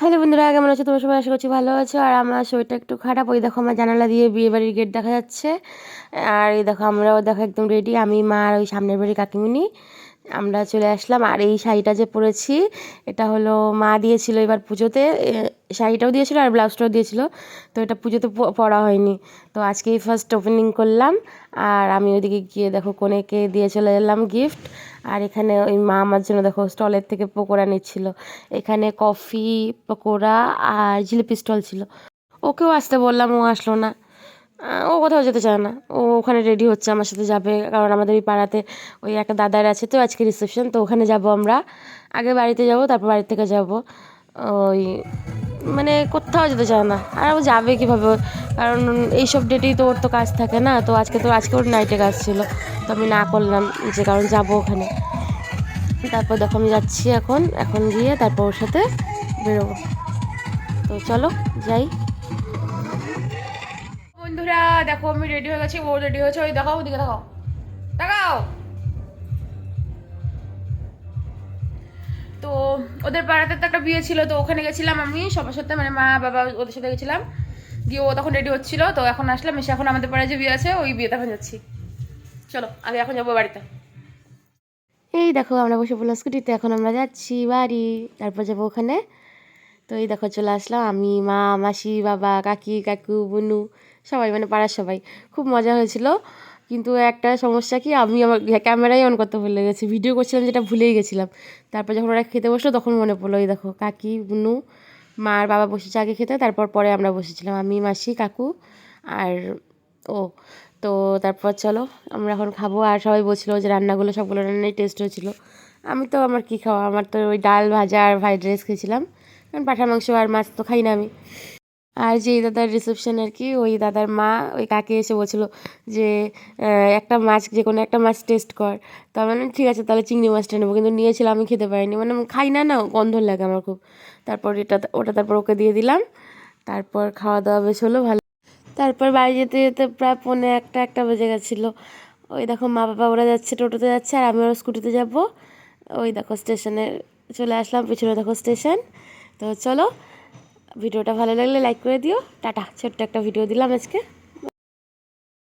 Hello বন্ধুরা, কেমন আছো? তোমরা সবাই আশা করছি ভালো আছো। আর আমার শরীরটা একটু খারাপ। ওই দেখো আমার জানালা দিয়ে বিয়ে বাড়ির গেট দেখা যাচ্ছে। আর এই দেখো আমরাও দেখো একদম রেডি, আমি মা আর ওই সামনের বাড়ির কাকিমুনি আমরা চলে আসলাম। আর এই শাড়িটা যে পরেছি এটা হলো মা দিয়েছিল এবার পুজোতে, শাড়িটাও দিয়েছিল আর ব্লাউজটাও দিয়েছিল। তো এটা পুজোতে পরা হয়নি, তো আজকেই ফার্স্ট ওপেনিং করলাম। আর আমি ওইদিকে গিয়ে দেখো কনেকে দিয়ে চলে এলাম গিফট। আর এখানে ওই মা আমার জন্য দেখো স্টলের থেকে পকোড়া নিচ্ছিল। এখানে কফি, পকোড়া আর জিলিপি স্টল ছিল। ওকেও আসতে বললাম, ও আসলো না। ও কোথাও যেতে চায় না, ও ওখানে রেডি হচ্ছে আমার সাথে যাবে, কারণ আমাদের এই পাড়াতে ওই একটা দাদার আছে তো আজকে রিসেপশন, তো ওখানে যাব আমরা। আগে বাড়িতে যাব, তারপর বাড়ি থেকে যাব। ওই মানে কোথাও যেতে চায় না। আর ও যাবে কীভাবে, কারণ এইসব ডেটেই তো ওর তো কাজ থাকে না। তো আজকে ওর নাইটে কাজ ছিল, তো আমি না করলাম যে কারণ যাবো ওখানে। তারপর দেখো আমি যাচ্ছি এখন এখন গিয়ে তারপর ওর সাথে বেরোবো। তো চলো যাই। বন্ধুরা দেখো আমি রেডি হয়ে গেছি, ও রেডি হয়েছে। ওই দেখাও, ওদিকে দেখাও, দেখাও। তো ওদের পাড়াতে তো একটা বিয়ে ছিল, তো ওখানে গেছিলাম আমি সবার সাথে, মানে মা বাবা ওদের সাথে গেছিলাম। গিয়ে ও তখন রেডি হচ্ছিল, তো এখন আসলাম, এসে এখন আমাদের পাড়ায় যে বিয়ে আছে ওই বিয়েতে এখন যাচ্ছি। চলো আগে এখন যাবো বাড়িতে। এই দেখো আমরা বসে পড়লাম স্কুটিতে, এখন আমরা যাচ্ছি বাড়ি, তারপর যাবো ওখানে। তো এই দেখো চলে আসলাম, আমি মা মাসি বাবা কাকি কাকু বুনু সবাই, মানে পাড়ার সবাই। খুব মজা হয়েছিল, কিন্তু একটা সমস্যা কি, আমি আমার ক্যামেরাই অন করতে ভুলে গেছি, ভিডিও করছিলাম যেটা ভুলেই গেছিলাম। তারপর যখন ওরা খেতে বসলো তখন মনে পড়লো, এই দেখো কাকি বুনু মা আর বাবা বসেছে আগে খেতে, তারপর পরে আমরা বসেছিলাম আমি মাসি কাকু আর ও। তো তারপর চলো আমরা এখন খাবো। আর সবাই বলছিল যে রান্নাগুলো সবগুলো রান্নাই টেস্ট হয়েছিল। আমি তো আমার কী খাওয়া, আমার তো ওই ডাল ভাজা আর ফ্রাইড রাইস খেয়েছিলাম, কারণ পাঁঠার মাংস আর মাছ তো খাই না আমি। আর যেই দাদার রিসেপশন আর কি, ওই দাদার মা ওই কাকে এসে বলছিল যে একটা মাছ, যে কোনো একটা মাছ টেস্ট কর। তো আমি বললাম ঠিক আছে তাহলে চিংড়ি মাছটা নেবো, কিন্তু নিয়েছিলাম আমি খেতে পারিনি, মানে আমি খাই না, না গন্ধ লাগে আমার খুব। তারপর ওটা তারপর ওকে দিয়ে দিলাম। তারপর খাওয়া দাওয়া বেশ হলো ভালো। তারপর বাড়ি যেতে যেতে প্রায় পৌনে একটা বেজে গেছিলো। ওই দেখো মা বাবা ওরা যাচ্ছে, টোটোতে যাচ্ছে আর আমি ওরা স্কুটিতে যাব। ওই দেখো স্টেশনে চলে আসলাম, পিছনে দেখো স্টেশন। তো চলো, ভিডিওটা ভালো লাগলে লাইক করে দিও। টাটা, ছোট্ট একটা ভিডিও দিলাম আজকে।